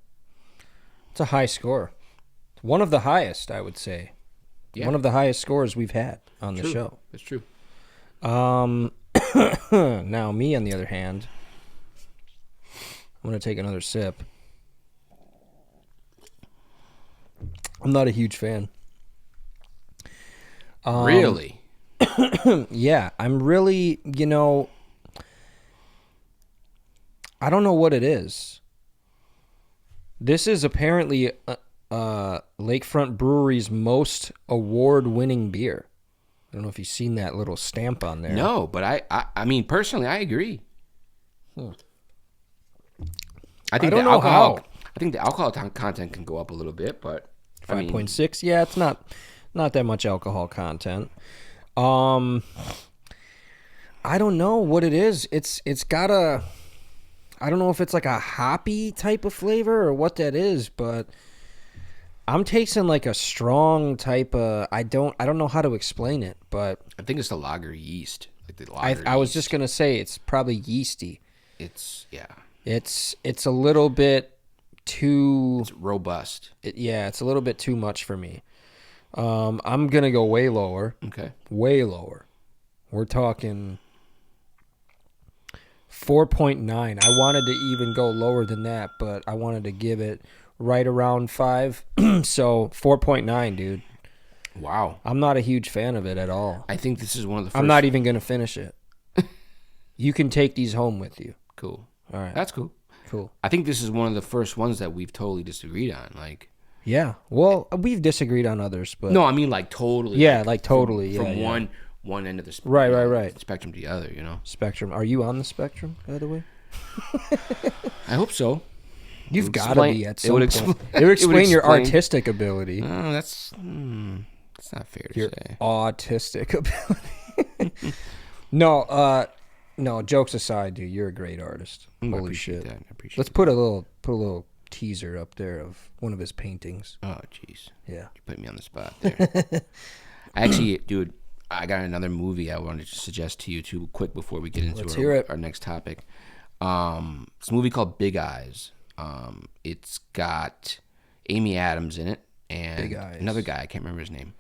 It's a high score. One of the highest, I would say. Yeah. One of the highest scores we've had on the show. That's true. Now, me, on the other hand, I'm going to take another sip. I'm not a huge fan. Really? Yeah, I'm really, I don't know what it is. This is apparently Lakefront Brewery's most award-winning beer. I don't know if you've seen that little stamp on there. No, but I mean, personally, I agree. I think don't know how. I think the alcohol content can go up a little bit, but 5.6. Yeah, it's not that much alcohol content. I don't know what it is. It's got a, I don't know if it's like a hoppy type of flavor or what that is, but I'm tasting like a strong type of, I don't know how to explain it, but I think it's the lager yeast. Like the lager I was yeast. just going to say it's probably yeasty. It's It's a little bit too, it's robust. it's a little bit too much for me. I'm going to go way lower. Okay. Way lower. We're talking 4.9. I wanted to even go lower than that, but I wanted to give it right around 5. So 4.9, dude. Wow. I'm not a huge fan of it at all. I think this is one of the first. I'm not even going to finish it. You can take these home with you. Cool. All right. That's cool. Cool. I think this is one of the first ones that we've totally disagreed on. Like, Yeah. Well, we've disagreed on others, but no, I mean like totally. Yeah, like totally. From yeah. one end of the Right. spectrum to the other. You know. Spectrum. Are you on the spectrum, by the way? I hope so. You've got to be at some point. It It would explain your explain- artistic ability. That's not fair to Your say. autistic ability. No, jokes aside, dude, you're a great artist. I Holy appreciate shit. that. I appreciate. Let's put a little teaser up there of one of his paintings. Oh, jeez. Yeah. You put me on the spot there. Actually, dude, I got another movie I wanted to suggest to you too, quick before we get Let's hear it. our next topic. It's a movie called Big Eyes. It's got Amy Adams in it and Big Eyes. another guy, I can't remember his name.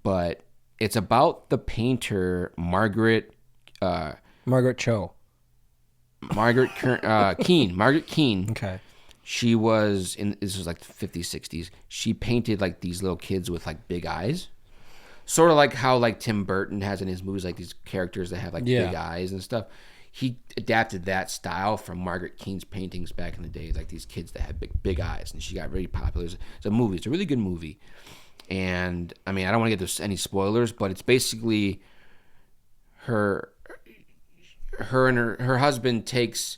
But it's about the painter Margaret Cho. Keane. Margaret Keane. Okay. She was this was like the 50s, 60s. She painted like these little kids with like big eyes. Sort of like how like Tim Burton has in his movies, like these characters that have like big eyes and stuff. He adapted that style from Margaret Keane's paintings back in the day, like these kids that had big eyes, and she got really popular. It's a movie. It's a really good movie. And I mean, I don't want to get any spoilers, but it's basically her and her husband takes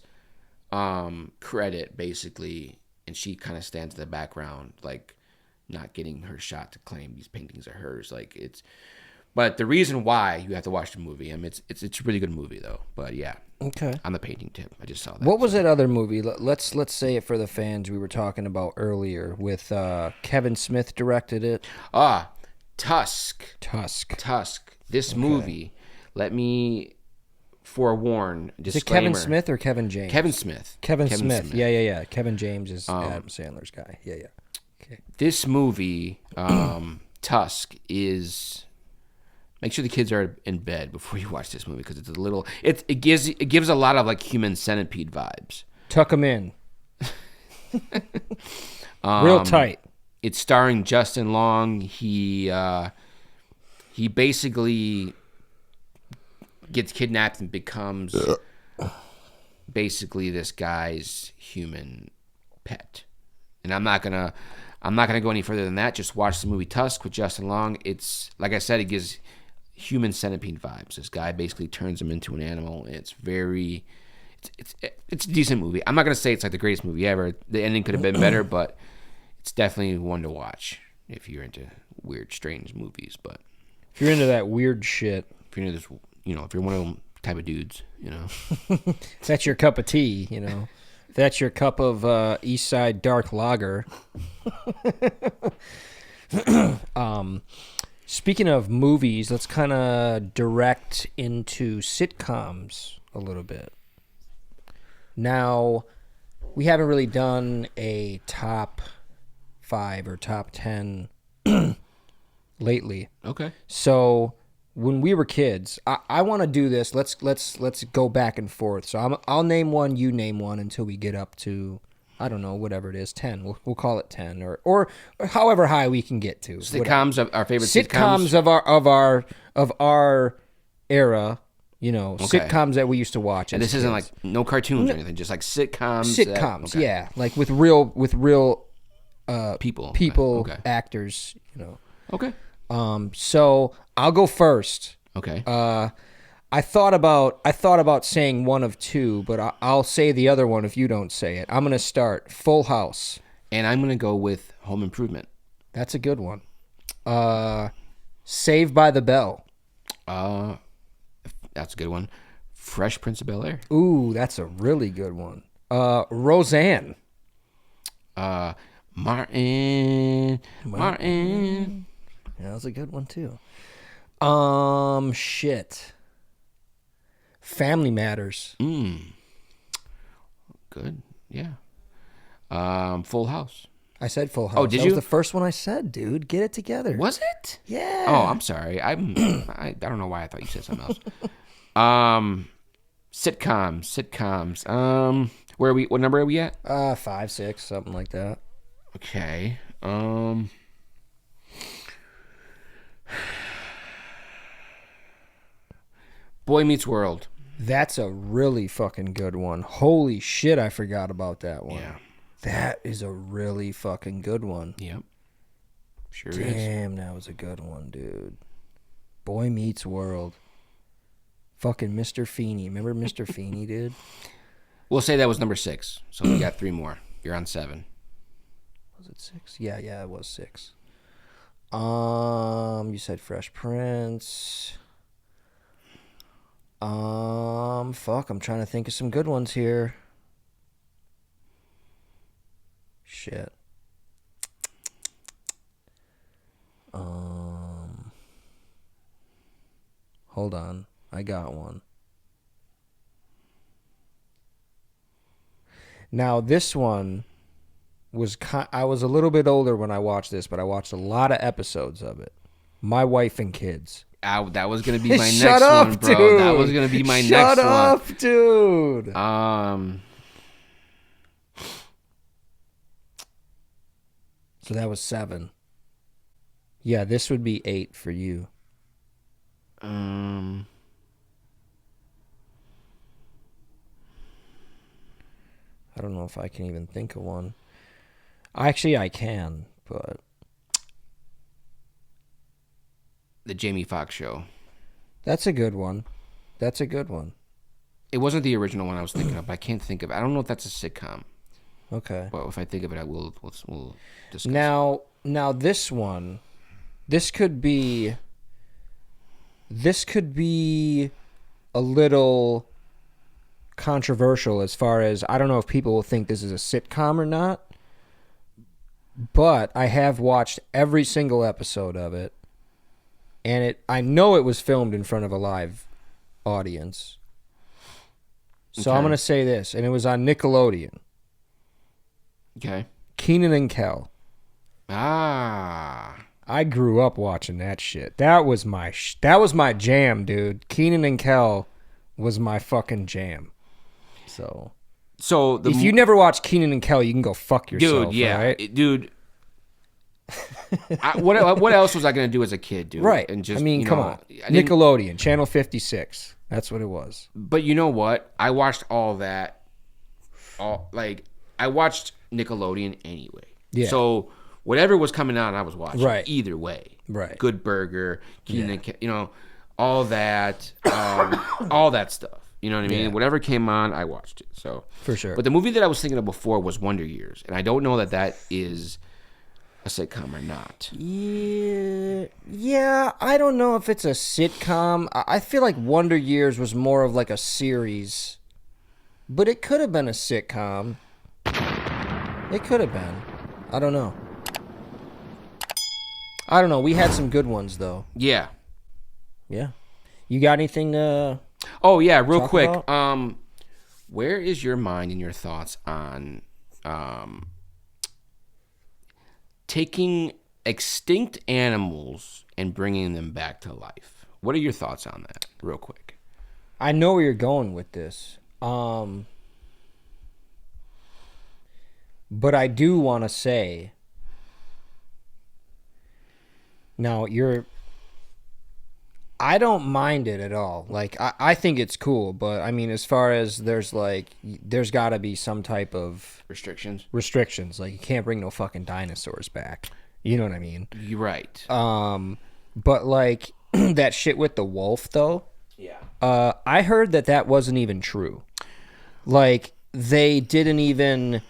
credit basically, and she kind of stands in the background, like not getting her shot to claim these paintings are hers. Like but the reason why you have to watch the movie, I mean, it's a really good movie though. But yeah, Okay. on the painting tip, I just saw that. What was that other movie? Let's say it for the fans we were talking about earlier with Kevin Smith directed it. Tusk. This movie, let me forewarn, disclaimer. Is it Kevin Smith or Kevin James? Kevin Smith. Kevin Smith. Yeah. Kevin James is Adam Sandler's guy. Yeah. Okay. This movie, Tusk, is. Make sure the kids are in bed before you watch this movie because it's a little. It gives a lot of like Human Centipede vibes. Tuck them in. Real tight. It's starring Justin Long. He basically gets kidnapped and becomes basically this guy's human pet. And I'm not gonna go any further than that. Just watch the movie Tusk with Justin Long. It's like I said, it gives Human Centipede vibes. This guy basically turns him into an animal. It's a decent movie. I'm not gonna say it's like the greatest movie ever. The ending could have been better, but it's definitely one to watch if you're into weird, strange movies. But If you're into that weird shit, if you're into this, if you're one of them type of dudes, that's your cup of tea, That's your cup of East Side Dark Lager. Speaking of movies, let's kind of direct into sitcoms a little bit. Now, we haven't really done a top 5 or top 10 lately. Okay. So when we were kids, I want to do this. Let's go back and forth. So I'll name one, you name one until we get up to, I don't know, whatever it is, 10. We'll call it 10 or however high we can get to. Sitcoms of our favorite sitcoms of our era. You know, sitcoms that we used to watch. And this isn't like no cartoons or anything, just like sitcoms. Sitcoms, yeah, like with real people, actors. You know. Okay. So I'll go first. Okay. I thought about saying one of two, but I'll say the other one if you don't say it. I'm gonna start Full House, and I'm gonna go with Home Improvement. That's a good one. Saved by the Bell. That's a good one. Fresh Prince of Bel-Air. Ooh, that's a really good one. Roseanne. Martin. Yeah, that was a good one too. Shit. Family Matters. Good. Yeah. Full House. I said Full House. Oh, did that you? Was the first one I said, dude. Get it together. Was it? Yeah. Oh, I'm sorry. I don't know why I thought you said something else. Sitcoms. Where are we? What number are we at? 5, 6, something like that. Okay. Boy Meets World. That's a really fucking good one. Holy shit, I forgot about that one. Yeah. That is a really fucking good one. Yep. Sure Damn, is. Damn, that was a good one, dude. Boy Meets World. Fucking Mr. Feeney. Remember Mr. Feeney, dude? We'll say that was number 6. So we got 3 more. You're on 7. Was it 6? Yeah, it was 6. You said Fresh Prince. Fuck, I'm trying to think of some good ones here. Shit. Hold on. I got one. Now, this one was... I was a little bit older when I watched this, but I watched a lot of episodes of it. My Wife and Kids. That was going to be my next Shut up, one, bro. dude. That was going to be my next Shut one. up, dude. So that was 7. Yeah, this would be 8 for you. I don't know if I can even think of one. Actually, I can, but... The Jamie Foxx Show. That's a good one. That's a good one. It wasn't the original one I was thinking of, but I can't think of it. I don't know if that's a sitcom. Okay. But if I think of it, we'll discuss. Now this one, this could be a little controversial as far as, I don't know if people will think this is a sitcom or not, but I have watched every single episode of it, and I know it was filmed in front of a live audience. So I'm going to say this, and it was on Nickelodeon. Okay. Kenan and Kel. I grew up watching that shit. That was my jam, dude. Kenan and Kel was my fucking jam. So if you never watched Kenan and Kel, you can go fuck yourself, dude. Yeah, right? Dude. What else was I gonna do as a kid, dude? Right. And just, come on. Nickelodeon, Channel 56. That's what it was. But you know what? I watched all that. I watched Nickelodeon anyway. Yeah. So whatever was coming on, I was watching. Right. Either way. Right. Good Burger, Kenan, all that, all that stuff. You know what I mean? Yeah. Whatever came on, I watched it. So For sure. But the movie that I was thinking of before was Wonder Years, and I don't know that is a sitcom or not. Yeah, I don't know if it's a sitcom. I feel like Wonder Years was more of like a series But it could have been a sitcom. It could have been. I don't know. We had some good ones though. Yeah. Yeah. You got anything to Oh yeah, real quick. about? Where is your mind and your thoughts on taking extinct animals and bringing them back to life? What are your thoughts on that, real quick? I know where you're going with this. But I do want to say, now I don't mind it at all. Like, I think it's cool, but I mean, as far as there's got to be some type of restrictions. Like, you can't bring no fucking dinosaurs back. You know what I mean? You're right. But like that shit with the wolf though. Yeah. I heard that wasn't even true. Like, they didn't even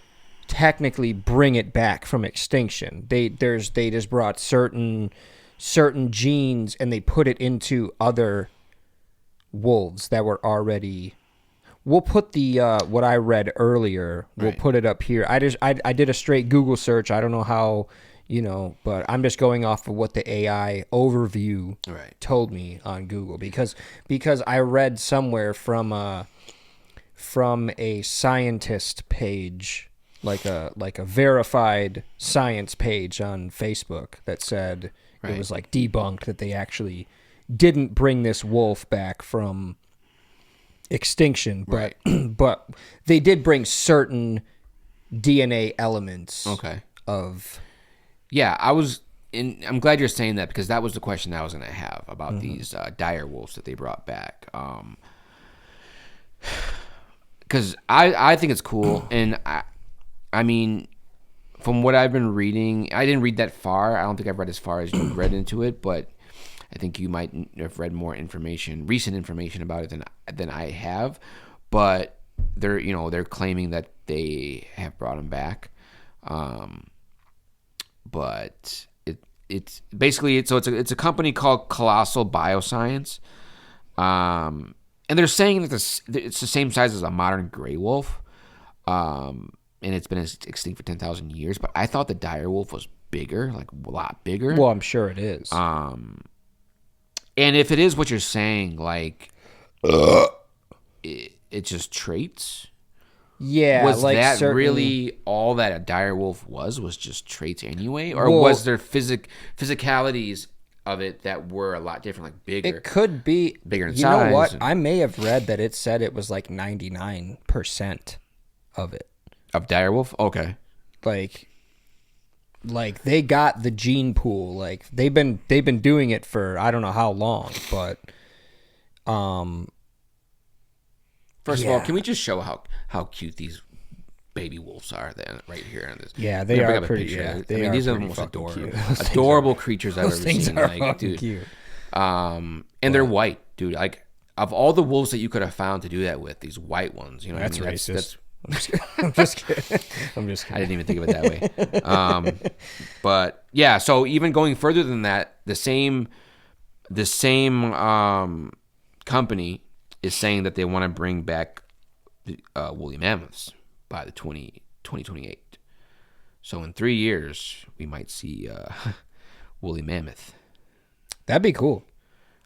technically bring it back from extinction. They just brought certain genes and they put it into other wolves that were already. We'll put the what I read earlier. We'll put it up here. I did a straight Google search. I don't know how, but I'm just going off of what the AI overview told me on Google because I read somewhere from a scientist page, like a verified science page on Facebook that said it was like debunked that they actually didn't bring this wolf back from extinction, but but they did bring certain DNA elements of. Yeah, I'm glad you're saying that because that was the question I was going to have about these dire wolves that they brought back. Because I think it's cool, and I mean, from what I've been reading, I didn't read that far. I don't think I've read as far as you read into it, but I think you might have read more recent information about it than I have. But they're claiming that they have brought them back. But it's basically it's a company called Colossal Bioscience, and they're saying that it's the same size as a modern gray wolf, and it's been extinct for 10,000 years. But I thought the dire wolf was bigger, like a lot bigger. Well, I'm sure it is. And if it is what you're saying, like it's just traits. Yeah, was like that really all that a dire wolf was just traits anyway, or was there physicalities of it that were a lot different, like bigger? It could be bigger in size. You know what? I may have read that it said it was like 99% of it of dire wolf. Okay, like they got the gene pool. Like they've been doing it for I don't know how long, but First of all, can we just show how cute these baby wolves are then right here in this? Yeah, they are pretty. Yeah, these are the most adorable creatures I've ever seen. Like, dude, cute. And they're white, dude. Like, of all the wolves that you could have found to do that with, these white ones, that's racist. I'm just kidding. I didn't even think of it that way. But yeah, so even going further than that, the same company is saying that they want to bring back woolly mammoths by the 2028. So in 3 years, we might see woolly mammoth. That'd be cool.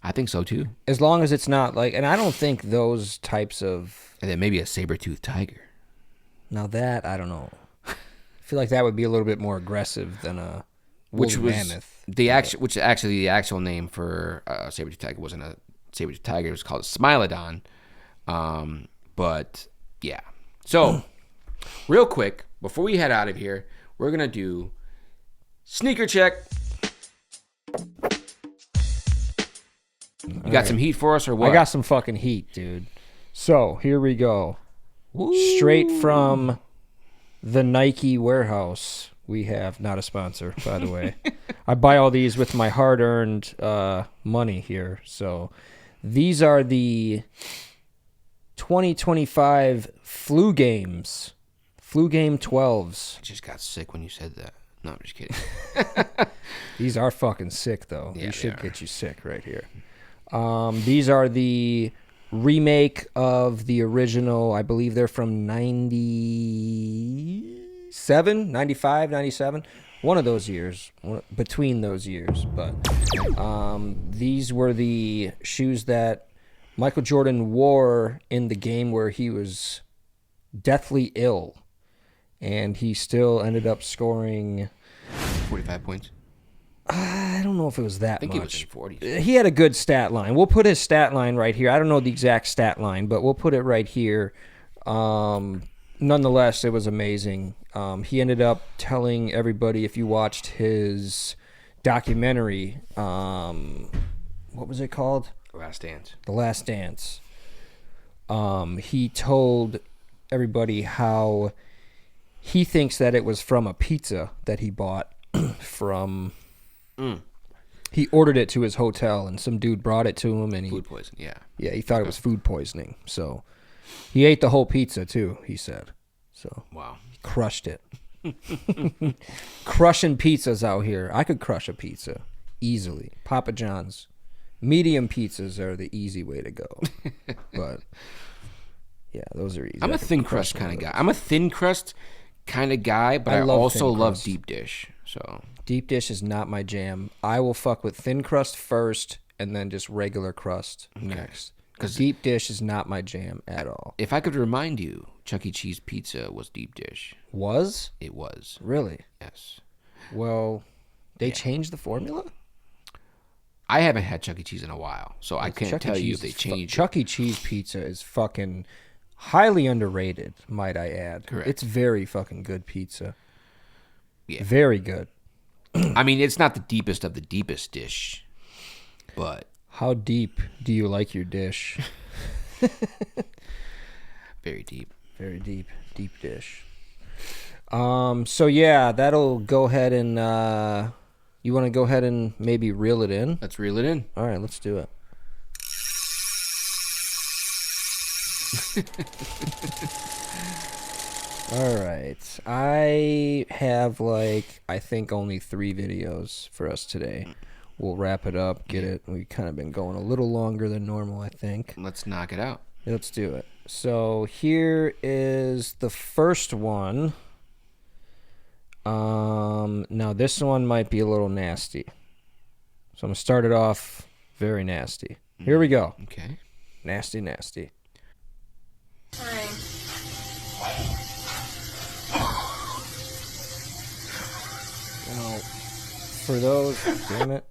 I think so too. As long as it's not like, and I don't think those types of. And then maybe a saber-toothed tiger. Now that, I don't know. I feel like that would be a little bit more aggressive than a woolly mammoth. The actual name for saber-toothed tiger wasn't a saber-toothed tiger. It was called a Smilodon. But yeah. So real quick, before we head out of here, we're going to do sneaker check. You got some heat for us or what? I got some fucking heat, dude. So here we go. Ooh. Straight from the Nike warehouse. We have not a sponsor, by the way. I buy all these with my hard-earned money here. So these are the 2025 Flu Games. Flu Game 12s. I just got sick when you said that. No, I'm just kidding. These are fucking sick, though. Yeah, these should get you sick right here. These are the remake of the original. I believe they're from 97, 95, 97. One of those years, between those years. But these were the shoes that Michael Jordan wore in the game where he was deathly ill. And he still ended up scoring 45 points. I don't know if it was that much. I think it was in 40s. He had a good stat line. We'll put his stat line right here. I don't know the exact stat line, but we'll put it right here. Nonetheless, it was amazing. He ended up telling everybody, if you watched his documentary, what was it called? The Last Dance. The Last Dance. He told everybody how he thinks that it was from a pizza that he bought from... He ordered it to his hotel, and some dude brought it to him, and food poisoning. Yeah, he thought it was food poisoning. So he ate the whole pizza too. He said, so wow, he crushed it. Crushing pizzas out here. I could crush a pizza easily. Papa John's medium pizzas are the easy way to go, but yeah, those are easy. I'm a thin crust kind of guy. I'm a thin crust kind of guy, but I also love deep dish. So deep dish is not my jam. I will fuck with thin crust first and then just regular crust next. Because deep dish is not my jam at all. If I could remind you, Chuck E. Cheese pizza was deep dish. Was? It was. Really? Yes. Well, they changed the formula? I haven't had Chuck E. Cheese in a while, so I can't tell you if they changed it. Chuck E. Cheese pizza is fucking highly underrated, might I add. Correct. It's very fucking good pizza. Yeah. Very good. I mean, it's not the deepest of the deepest dish, but... How deep do you like your dish? Very deep. Very deep. Deep dish. So, yeah, that'll go ahead and... you want to go ahead and maybe reel it in? Let's reel it in. All right, let's do it. All right. I have, I think only 3 videos for us today. We'll wrap it up, get it. We've kind of been going a little longer than normal, I think. Let's knock it out. Let's do it. So here is the first one. Now this one might be a little nasty. So I'm going to start it off very nasty. Here we go. Okay. Nasty, nasty. Hi. Now, for those, damn it.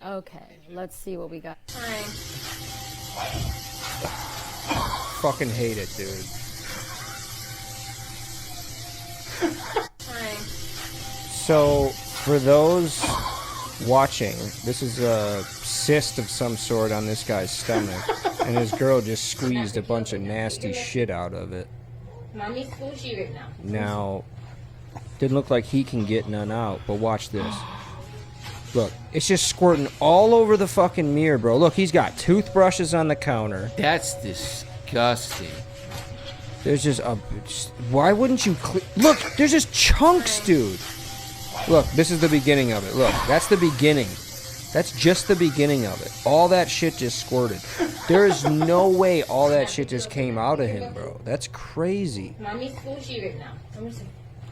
Okay, let's see what we got. Hi. Fucking hate it, dude. Hi. So, for those watching, this is a cyst of some sort on this guy's stomach, and his girl just squeezed a bunch of nasty shit out of it. Mommy's squishy right now. Now, didn't look like he can get none out, but watch this. Look, it's just squirting all over the fucking mirror, bro. Look, he's got toothbrushes on the counter. That's disgusting. There's just a... Why wouldn't you... Look, there's just chunks, dude. Look, this is the beginning of it. Look, that's the beginning. That's just the beginning of it. All that shit just squirted. There is no way all that shit just came out of him, bro. That's crazy. Mommy's squishy right now. Let me see.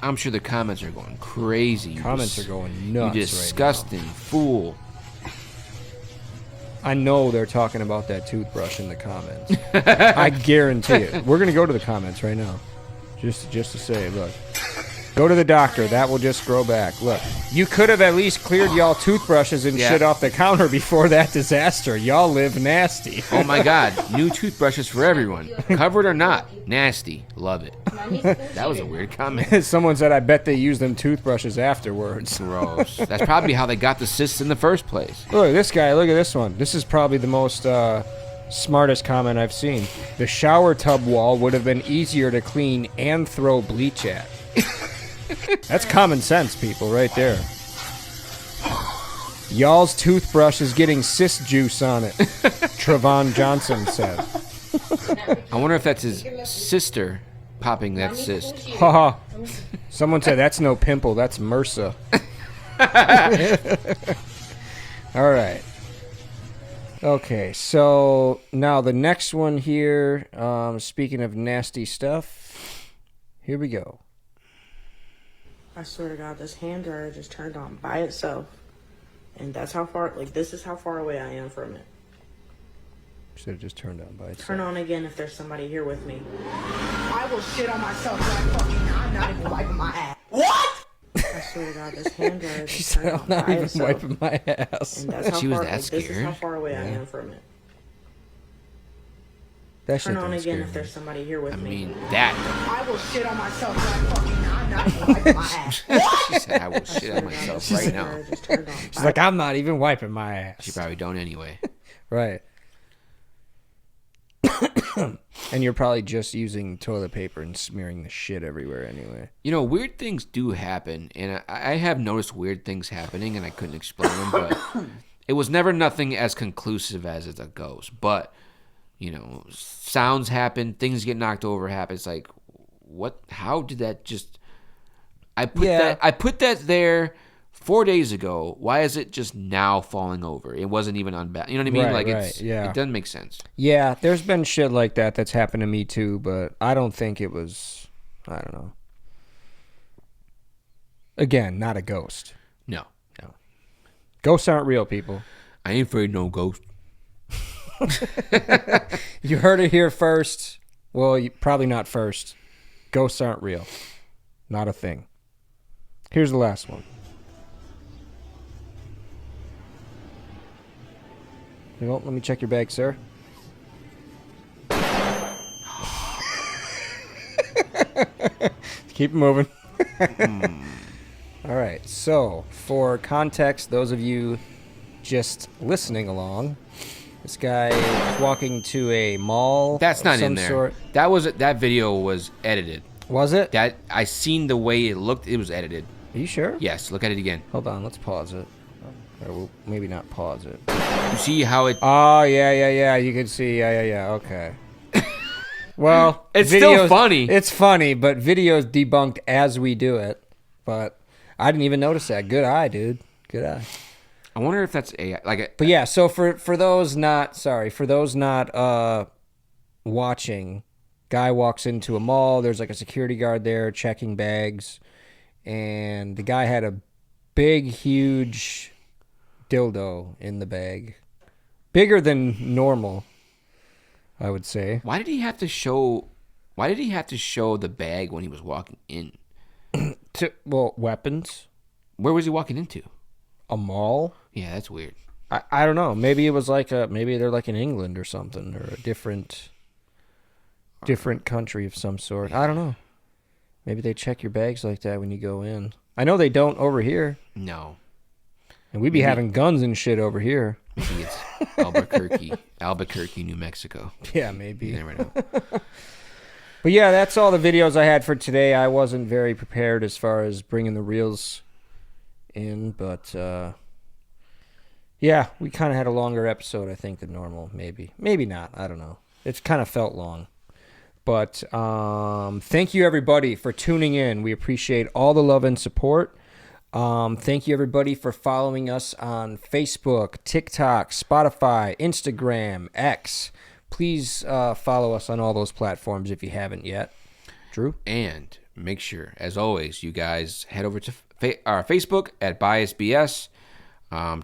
I'm sure the comments are going crazy. Comments are going nuts. You disgusting fool. I know they're talking about that toothbrush in the comments. I guarantee it. We're going to go to the comments right now. Just to say, look. Go to the doctor. That will just grow back. Look, you could have at least cleared y'all toothbrushes and shit off the counter before that disaster. Y'all live nasty. Oh my God. New toothbrushes for everyone. Covered or not. Nasty. Love it. That was a weird comment. Someone said, I bet they use them toothbrushes afterwards. Gross. That's probably how they got the cysts in the first place. Look at this guy. Look at this one. This is probably the most smartest comment I've seen. The shower tub wall would have been easier to clean and throw bleach at. That's common sense, people, right there. Y'all's toothbrush is getting cyst juice on it, Trevon Johnson said. I wonder if that's his sister popping that cyst. Haha. Someone said that's no pimple, that's MRSA. All right. Okay, so now the next one here, speaking of nasty stuff, here we go. I swear to God, this hand dryer just turned on by itself. And that's how far, like, this is how far away I am from it. Should have just turned on by itself. Turn on again if there's somebody here with me. I will shit on myself when I'm not even wiping my ass. What? I swear to God, this hand dryer She just said, turned I'm on not by even itself. wiping my ass. And that's how She was far, that like, this is how scared? far away I am from it. That shit Turn on don't again scare if me. there's somebody here with I me. mean, that. I will shit on myself when I'm not even wiping my ass. She said, I will shit on myself right now. Just turned on She's like, I'm not even wiping my ass. She probably don't anyway. Right. And you're probably just using toilet paper and smearing the shit everywhere anyway. You know, weird things do happen, and I have noticed weird things happening, and I couldn't explain them, but it was never nothing as conclusive as it's a ghost. But, you know, sounds happen, things get knocked over happen. It's like, what? How did that just... I put that there 4 days ago. Why is it just now falling over? It wasn't even on back. You know what I mean? Right, Like, yeah. It doesn't make sense. Yeah, there's been shit like that that's happened to me too, but I don't think it was, I don't know. Again, not a ghost. No. Ghosts aren't real, people. I ain't afraid of no ghost. You heard it here first. Well, probably not first. Ghosts aren't real. Not a thing. Here's the last one. Well, let me check your bag, sir. Keep moving. All right. So, for context, those of you just listening along, this guy is walking to a mall. That's not of some in there. sort. That video was edited. Was it? That I seen the way it looked. It was edited. Are you sure? Yes. Look at it again. Hold on. Let's pause it. Or we'll maybe not pause it. You see how it? Oh, yeah. You can see. Yeah. Okay. Well, It's still funny. It's funny, but video's debunked as we do it. But I didn't even notice that. Good eye, dude. Good eye. I wonder if that's AI. But yeah, so for those not watching, guy walks into a mall. There's like a security guard there checking bags, and the guy had a big, huge dildo in the bag, bigger than normal, I would say. Why did he have to show the bag when he was walking in? Weapons. Where was he walking into? A mall. Yeah, that's weird. I don't know. Maybe it was maybe they're like in England or something, or a different country of some sort. I don't know. Maybe they check your bags like that when you go in. I know they don't over here. No. And we be having guns and shit over here. Maybe it's Albuquerque, New Mexico. Yeah, maybe. You never know. But yeah, that's all the videos I had for today. I wasn't very prepared as far as bringing the reels in, but yeah, we kind of had a longer episode, I think, than normal. Maybe not. I don't know. It's kind of felt long. But thank you, everybody, for tuning in. We appreciate all the love and support. Thank you, everybody, for following us on Facebook, TikTok, Spotify, Instagram, X. Please follow us on all those platforms if you haven't yet. Drew? And make sure, as always, you guys head over to our Facebook at BiasedBS.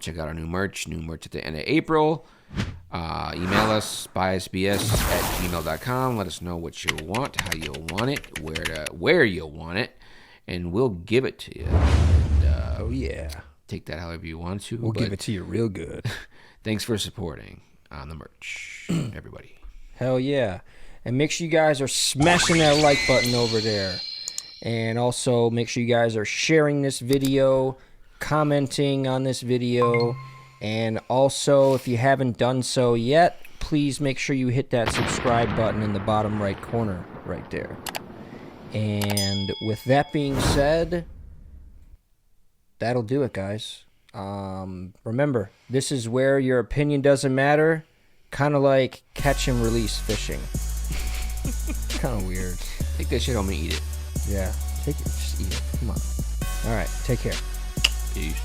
Check out our new merch at the end of April. Email us, biasedbs@gmail.com. Let us know what you want, how you want it, where you want it, and we'll give it to you. And, Oh, yeah. take that however you want to. We'll give it to you real good. Thanks for supporting on the merch, everybody. Hell yeah. And make sure you guys are smashing that like button over there. And also make sure you guys are sharing this video, commenting on this video. And also, if you haven't done so yet, please make sure you hit that subscribe button in the bottom right corner right there. And with that being said, that'll do it, guys. Remember, this is where your opinion doesn't matter. Kind of like catch and release fishing. Kind of weird. Take that shit home and eat it. Yeah. Take it. Just eat it. Come on. All right. Take care. Peace.